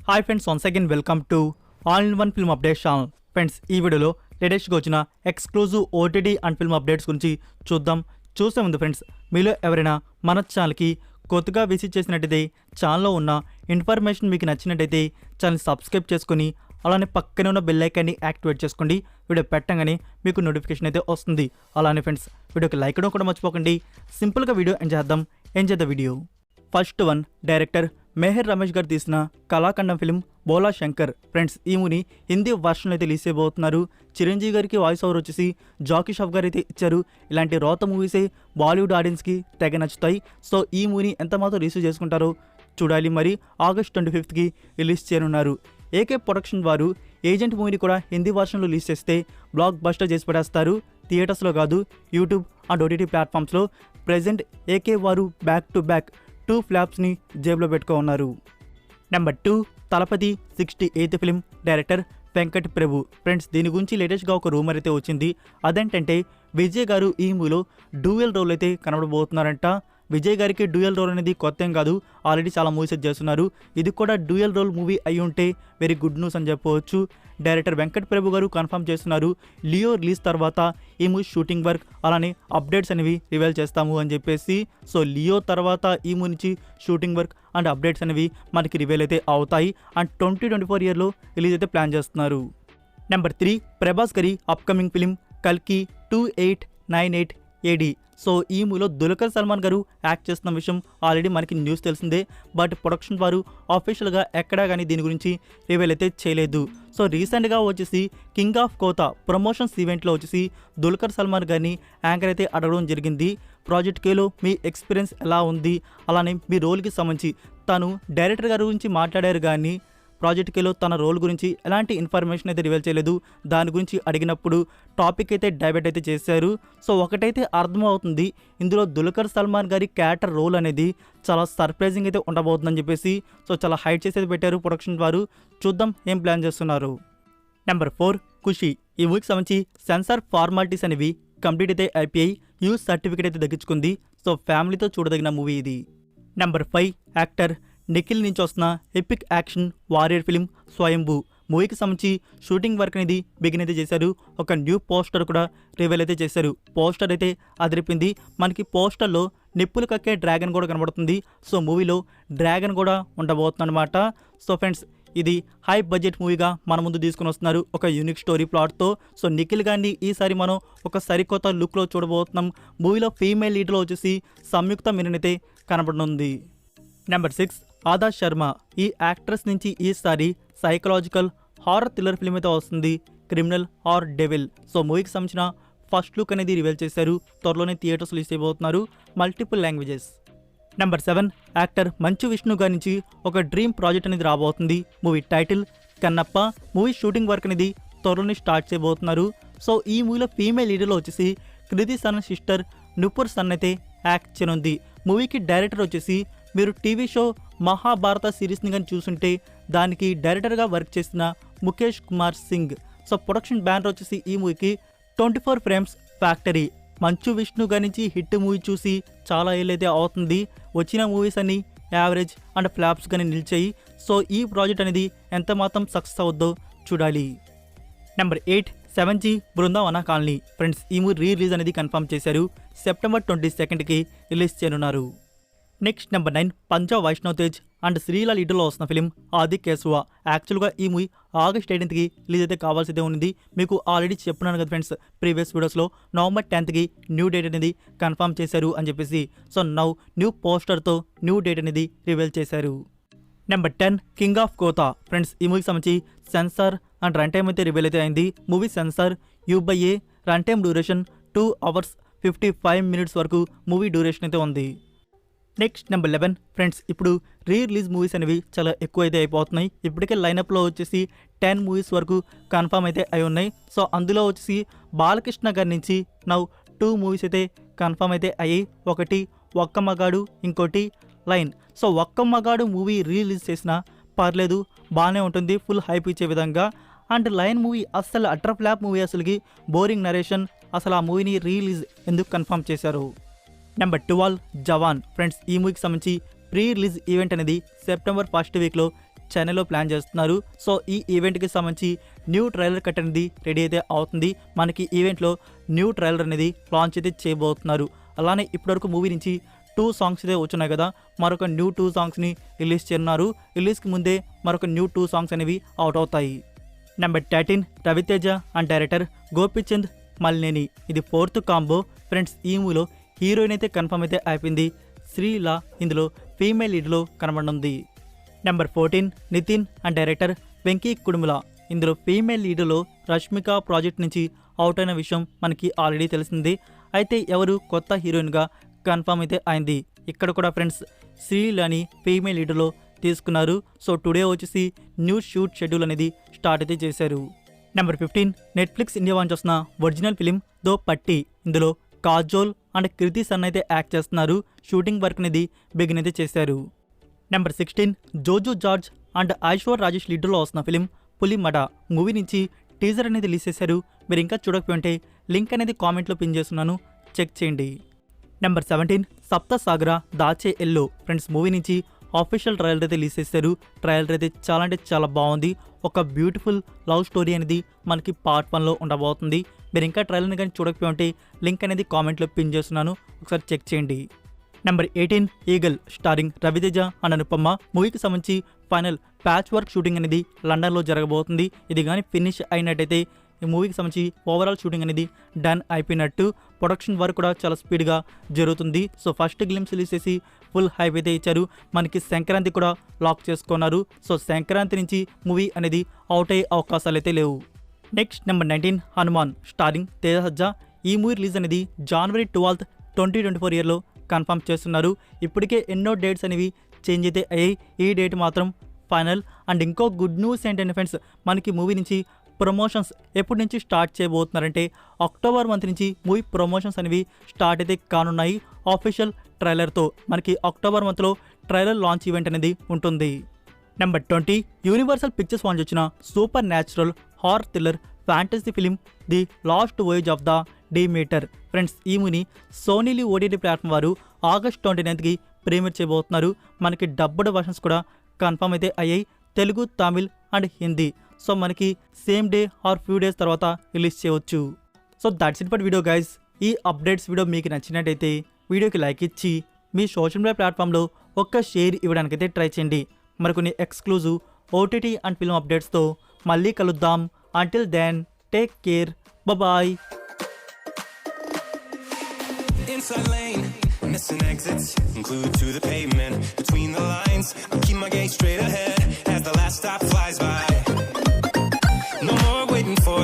Hi friends, once again welcome to all in one film update channel. Friends, ఈ వీడియోలో లేటెస్ట్గా వచ్చిన exclusive OTT and film updates గురించి చూసే ముందు ఫ్రెండ్స్, మీలో ఎవరైనా మన ఛానల్కి కొత్తగా విజిట్ చేసినట్టయితే ఛానల్లో ఉన్న ఇన్ఫర్మేషన్ మీకు నచ్చినట్టయితే ఛానల్ సబ్స్క్రైబ్ చేసుకొని అలానే పక్కనే ఉన్న బెల్ ఐకాన్ని యాక్టివేట్ చేసుకోండి. వీడియో పెట్టగానే మీకు నోటిఫికేషన్ అయితే వస్తుంది. అలానే ఫ్రెండ్స్, వీడియోకి లైక్ ఇవ్వడం కూడా మర్చిపోకండి. సింపుల్గా వీడియో ఎంజాయ్ చేద్దాం video. First one, director Meher Ramesh garu తీసిన కళాఖండం ఫిల్మ్ బోలా శంకర్. ఫ్రెండ్స్, ఈ మూవీని హిందీ వర్షన్లో అయితే రిలీజ్ చేయబోతున్నారు. చిరంజీవి గారికి వాయిస్ ఓవర్ వచ్చేసి జాకీ షాఫ్ గారు అయితే ఇచ్చారు. ఇలాంటి రోత మూవీసే బాలీవుడ్ ఆడియన్స్కి తెగ నచ్చుతాయి. సో ఈ మూవీని ఎంత మాత్రం రిసీవ్ చేసుకుంటారో చూడాలి. మరి ఆగస్ట్ 25కి రిలీజ్ చేయనున్నారు. ఏకే ప్రొడక్షన్ వారు ఏజెంట్ మూవీని కూడా హిందీ వర్షన్లో రిలీజ్ చేస్తే బ్లాక్ బస్టర్ చేసి పడేస్తారు. థియేటర్స్లో కాదు, యూట్యూబ్ అండ్ ఓటీటీ ప్లాట్ఫామ్స్లో. ప్రెజెంట్ ఏకే వారు బ్యాక్ టు బ్యాక్ 2 ఫ్లాప్స్ని జేబులో పెట్టుకో ఉన్నారు. Number 2, Thalapathy 68th film, director Venkat Prabhu. Friends, దీని గురించి లేటెస్ట్గా ఒక రూమర్ అయితే వచ్చింది. అదేంటంటే విజయ్ గారు ఈ మూవీలో డ్యూయల్ రోల్ అయితే కనబడబోతున్నారంట. విజయ్ గారికి డ్యూయల్ రోల్ అనేది కొత్త ఏం కాదు, ఆల్రెడీ చాలా మూవీస్ చేస్తున్నారు. ఇది కూడా డ్యూయల్ రోల్ మూవీ అయి ఉంటే వెరీ గుడ్ న్యూస్ అని చెప్పవచ్చు. డైరెక్టర్ వెంకట్ ప్రభు గారు కన్ఫర్మ్ చేస్తున్నారు, లియో రిలీజ్ తర్వాత ఈ మూవీ షూటింగ్ వర్క్ అలానే అప్డేట్స్ అనేవి రివీల్ చేస్తాము అని చెప్పేసి. సో లియో తర్వాత ఈ మూవీ నుంచి షూటింగ్ వర్క్ అండ్ అప్డేట్స్ అనేవి మనకి రివీల్ అయితే అవుతాయి. అండ్ 2024 ఇయర్లో రిలీజ్ అయితే ప్లాన్ చేస్తున్నారు. నెంబర్ 3, ప్రభాస్ గారి అప్కమింగ్ ఫిలిం కల్కి 2898 AD. సో ఈ మూవీలో దుల్కర్ సల్మాన్ గారు యాక్ట్ చేస్తున్న విషయం ఆల్రెడీ మనకి న్యూస్ తెలిసిందే. బట్ ప్రొడక్షన్ వారు ఆఫీషియల్గా ఎక్కడా కానీ దీని గురించి రివీల్ అయితే చేయలేదు. సో రీసెంట్గా వచ్చేసి కింగ్ ఆఫ్ కోతా ప్రమోషన్స్ ఈవెంట్లో వచ్చేసి దుల్కర్ సల్మాన్ గారిని యాంకర్ అయితే అడగడం జరిగింది. ప్రాజెక్ట్ కేలో మీ ఎక్స్పీరియన్స్ ఎలా ఉంది, అలానే మీ రోల్కి సంబంధించి తను డైరెక్టర్ గారి గురించి మాట్లాడారు కానీ ప్రాజెక్ట్ కేలో తన రోల్ గురించి ఎలాంటి ఇన్ఫర్మేషన్ అయితే రివీల్ చేయలేదు. దాని గురించి అడిగినప్పుడు టాపిక్ అయితే డైవర్ట్ అయితే చేశారు. సో ఒకటైతే అర్థమవుతుంది, ఇందులో దుల్కర్ సల్మాన్ గారి క్యారెక్టర్ రోల్ అనేది చాలా సర్ప్రైజింగ్ అయితే ఉండబోతుందని చెప్పేసి. సో చాలా హైట్ చేసి అయితే పెట్టారు ప్రొడక్షన్ వారు. చూద్దాం ఏం ప్లాన్ చేస్తున్నారు. నెంబర్ 4, ఖుషి. ఈ మూవీకి సంబంధించి సెన్సార్ ఫార్మాలిటీస్ అనేవి కంప్లీట్ అయితే అయిపోయి యూజ్ సర్టిఫికేట్ అయితే దక్కించుకుంది. సో ఫ్యామిలీతో చూడదగిన మూవీ ఇది. నెంబర్ 5, యాక్టర్ నిఖిల్ నుంచి వస్తున్న ఎపిక్ యాక్షన్ వారియర్ ఫిలిం స్వయంభూ. మూవీకి సంబంధించి షూటింగ్ వర్క్ అనేది బిగిన్ అయితే చేశారు. ఒక న్యూ పోస్టర్ కూడా రివీల్ అయితే చేశారు. పోస్టర్ అయితే అదిరిపింది. మనకి పోస్టర్లో నిప్పులు కక్కే డ్రాగన్ కూడా కనబడుతుంది. సో మూవీలో డ్రాగన్ కూడా ఉండబోతుంది అనమాట. సో ఫ్రెండ్స్, ఇది హై బడ్జెట్ మూవీగా మన ముందు తీసుకుని వస్తున్నారు ఒక యూనిక్ స్టోరీ ప్లాట్తో. సో నిఖిల్ గారిని ఈసారి మనం ఒక సరికొత్త లుక్లో చూడబోతున్నాం. మూవీలో ఫీమేల్ లీడ్లో వచ్చేసి సంయుక్త మీనన్ అయితే కనబడనుంది. నెంబర్ 6, ఆదా శర్మ. ఈ యాక్ట్రెస్ నుంచి ఈసారి సైకలాజికల్ హారర్ థ్రిల్లర్ ఫిల్మ్ అయితే వస్తుంది, క్రిమినల్ ఆర్ డెవిల్. సో మూవీకి సంబంధించిన ఫస్ట్ లుక్ అనేది రివీల్ చేశారు. త్వరలోనే థియేటర్స్ రిలీజ్ చేయబోతున్నారు, multiple languages. Number 7, actor Manchu Vishnu గారి నుంచి ఒక డ్రీమ్ ప్రాజెక్ట్ అనేది రాబోతుంది. Movie title Kannappa. Movie shooting work అనేది త్వరలోనే స్టార్ట్ చేయబోతున్నారు. సో ఈ మూవీలో ఫీమేల్ లీడర్లో వచ్చేసి కృతి సన్ సిస్టర్ నుపూర్ సన్ అయితే యాక్ట్ చేయనుంది. మూవీకి డైరెక్టర్ వచ్చేసి మీరు టీవీ షో మహాభారత సిరీస్ని కానీ చూసుంటే దానికి డైరెక్టర్గా వర్క్ చేసిన Mukesh Kumar Singh. So production banner వచ్చేసి ఈ మూవీకి 24 ఫ్రేమ్స్ ఫ్యాక్టరీ. మంచు విష్ణు గారి నుంచి హిట్ మూవీ చూసి చాలా ఏళ్ళైతే అవుతుంది. వచ్చిన మూవీస్ అన్ని యావరేజ్ అండ్ ఫ్లాప్స్ కానీ నిలిచాయి. సో ఈ ప్రాజెక్ట్ అనేది ఎంత మాత్రం సక్సెస్ అవుద్దో చూడాలి. Number 8, 7G Brindavan colony. Friends, ఈ మూవీ రిలీజ్ అనేది కన్ఫర్మ్ చేశారు. సెప్టెంబర్ 22కి రిలీజ్ చేయనున్నారు. Next number 9, Panja Vaishnav Tej and Sreeleela లీడర్లో వస్తున్న ఫిలిం ఆది కేశవ. యాక్చువల్గా ఈ మూవీ ఆగస్ట్ 18కి రిలీజ్ అయితే కావాల్సిందే ఉంది. మీకు ఆల్రెడీ చెప్పున్నాను కదా ఫ్రెండ్స్ ప్రీవియస్ వీడియోస్లో. నవంబర్ 10కి న్యూ డేట్ అనేది కన్ఫర్మ్ చేశారు అని చెప్పేసి. సో నౌ న్యూ పోస్టర్తో న్యూ డేట్ అనేది రివీల్ చేశారు. Number 10, king of Kotha. Friends, ఈ మూవీకి సంబంధించి సెన్సార్ అండ్ రన్ టైమ్ అయితే రివీల్ అయితే అయింది. Movie censor U/A, run time duration 2 hours 55 minutes వరకు మూవీ డ్యూరేషన్ అయితే ఉంది. నెక్స్ట్ నెంబర్ 11, ఫ్రెండ్స్, ఇప్పుడు రిలీజ్ మూవీస్ అనేవి చాలా ఎక్కువ అయితే అయిపోతున్నాయి. ఇప్పటికే లైనప్లో వచ్చేసి 10 మూవీస్ వరకు కన్ఫర్మ్ అయితే అయి ఉన్నాయి. సో అందులో వచ్చేసి బాలకృష్ణ గారి నుంచి నౌ 2 మూవీస్ అయితే కన్ఫర్మ్ అయితే అయ్యి. ఒకటి ఒక్క మగాడు, ఇంకోటి లైన్. సో ఒక్క మగాడు మూవీ రిలీజ్ చేసినా పర్లేదు, బాగానే ఉంటుంది, ఫుల్ హైప్ ఇచ్చే విధంగా. అండ్ లైన్ మూవీ అస్సలు అటర్ ఫ్లాప్ మూవీ, అసలుకి బోరింగ్ నరేషన్. అసలు ఆ మూవీని రిలీజ్ ఎందుకు కన్ఫర్మ్ చేశారు. నెంబర్ 12, జవాన్. ఫ్రెండ్స్, ఈ మూవీకి సంబంధించి ప్రీ రిలీజ్ ఈవెంట్ అనేది సెప్టెంబర్ 1st వీక్లో చెన్నైలో ప్లాన్ చేస్తున్నారు. సో ఈ ఈవెంట్కి సంబంధించి న్యూ ట్రైలర్ కట్ అనేది రెడీ అయితే అవుతుంది. మనకి ఈవెంట్లో న్యూ ట్రైలర్ అనేది లాంచ్ అయితే చేయబోతున్నారు. అలానే ఇప్పటివరకు మూవీ నుంచి 2 సాంగ్స్ అయితే వచ్చున్నాయి కదా, మరొక న్యూ 2 సాంగ్స్ని రిలీజ్ చేయనున్నారు. రిలీజ్కి ముందే మరొక న్యూ 2 సాంగ్స్ అనేవి అవుట్ అవుతాయి. Number 13 Ravi Teja and director Gopichand Malineni, ఇది 4th కాంబో. ఫ్రెండ్స్ ఈ మూవీలో హీరోయిన్ అయితే కన్ఫర్మ్ అయితే అయిపోయింది. శ్రీలా ఇందులో ఫీమేల్ లీడ్లో కనబడనుంది. Number 14 Nithiin and director Venky Kudumula, ఇందులో ఫీమేల్ లీడ్లో రష్మిక ప్రాజెక్ట్ నుంచి అవుట్ అయిన విషయం మనకి ఆల్రెడీ తెలిసింది. అయితే ఎవరు కొత్త హీరోయిన్గా కన్ఫర్మ్ అయితే అయింది. ఇక్కడ కూడా ఫ్రెండ్స్ శ్రీలాని ఫీమేల్ లీడ్లో తీసుకున్నారు. సో టుడే వచ్చేసి న్యూ షూట్ షెడ్యూల్ అనేది స్టార్ట్ అయితే చేశారు. నెంబర్ 15 నెట్ఫ్లిక్స్ ఇండియా వాంచ్ వస్తున్న ఒరిజినల్ ఫిలిం దో పట్టి, ఇందులో కాజోల్ అండ్ కృతి సన్ అయితే యాక్ట్ చేస్తున్నారు. షూటింగ్ వర్క్ అనేది బిగిన్ అయితే చేశారు. నెంబర్ 16 జోజో జార్జ్ అండ్ ఐశ్వర్ రాజేష్ లీడర్లో వస్తున్న ఫిలిం పులిమడ మూవీ నుంచి టీజర్ అనేది రిలీజ్ చేశారు. మీరు ఇంకా చూడకపోతే లింక్ అనేది కామెంట్లో పిన్ చేస్తున్నాను, చెక్ చేయండి. నెంబర్ 17 సప్త సాగర దాచే ఎల్లో, ఫ్రెండ్స్ మూవీ నుంచి ఆఫీషియల్ ట్రైలర్ అయితే రిలీజ్ చేశారు. ట్రైలర్ అయితే చాలా అంటే చాలా బాగుంది. ఒక బ్యూటిఫుల్ లవ్ స్టోరీ అనేది మనకి పార్ట్ 1లో ఉండబోతుంది. మీరు ఇంకా ట్రైలర్ని కానీ చూడకపోతే లింక్ అనేది కామెంట్లో పిన్ చేస్తున్నాను, ఒకసారి చెక్ చేయండి. Number 18 Eagle starring Ravi Teja and Anupama, మూవీకి సంబంధించి ఫైనల్ ప్యాచ్ వర్క్ షూటింగ్ అనేది లండన్లో జరగబోతుంది. ఇది కానీ ఫినిష్ అయినట్టయితే ఈ మూవీకి సంబంధించి ఓవరాల్ షూటింగ్ అనేది డన్ అయిపోయినట్టు. ప్రొడక్షన్ వర్క్ కూడా చాలా స్పీడ్గా జరుగుతుంది. సో ఫస్ట్ గ్లిమ్స్ రిలీజ్ చేసి ఫుల్ హైప్ అయితే ఇచ్చారు. మనకి సంక్రాంతి కూడా లాక్ చేసుకున్నారు. సో సంక్రాంతి నుంచి మూవీ అనేది అవుట్ అయ్యే అవకాశాలు అయితే లేవు. Next number 19 Hanuman starring Teja Sajja, ఈ మూవీ రిలీజ్ అనేది January 12, 2024 ఇయర్లో కన్ఫర్మ్ చేస్తున్నారు. ఇప్పటికే ఎన్నో డేట్స్ అనేవి చేంజ్ అయితే అయ్యాయి. ఈ డేట్ మాత్రం ఫైనల్. అండ్ ఇంకో గుడ్ న్యూస్ ఏంటంటే ఫ్రెండ్స్, మనకి మూవీ నుంచి ప్రమోషన్స్ ఎప్పటి నుంచి స్టార్ట్ చేయబోతున్నారంటే అక్టోబర్ మంత్ నుంచి మూవీ ప్రమోషన్స్ అనేవి స్టార్ట్ అయితే కానున్నాయి. ఆఫీషియల్ ట్రైలర్తో మనకి అక్టోబర్ మంత్లో ట్రైలర్ లాంచ్ ఈవెంట్ అనేది ఉంటుంది. నెంబర్ 20 యూనివర్సల్ పిక్చర్స్ వాంచ్ వచ్చిన supernatural horror thriller fantasy film the last voyage of the Demeter. Friends ఈ మూవీని సోనీ ఓటీటీ ప్లాట్ఫామ్ వారు August 29కి ప్రీమియర్ చేయబోతున్నారు. మనకి డబ్బుడ్ వర్షన్స్ కూడా కన్ఫర్మ్ అయితే అయ్యాయి, తెలుగు, తమిళ్ అండ్ హిందీ. సో మనకి same day or few days తర్వాత రిలీజ్ చేయవచ్చు. So that's it for video guys. ఈ అప్డేట్స్ వీడియో మీకు నచ్చినట్టయితే వీడియోకి లైక్ ఇచ్చి మీ సోషల్ మీడియా ప్లాట్ఫామ్లో ఒక్క షేర్ ఇవ్వడానికైతే ట్రై చేయండి. మరికొన్ని ఎక్స్క్లూజివ్ ఓటీటీ అండ్ ఫిల్మ్ అప్డేట్స్తో మళ్ళీ కలుద్దాం. Until then take care, bye. Inside lane, missing exits, glued to the pavement. Between the lines, I keep my gaze straight ahead as the last stop flies by. No more waiting for the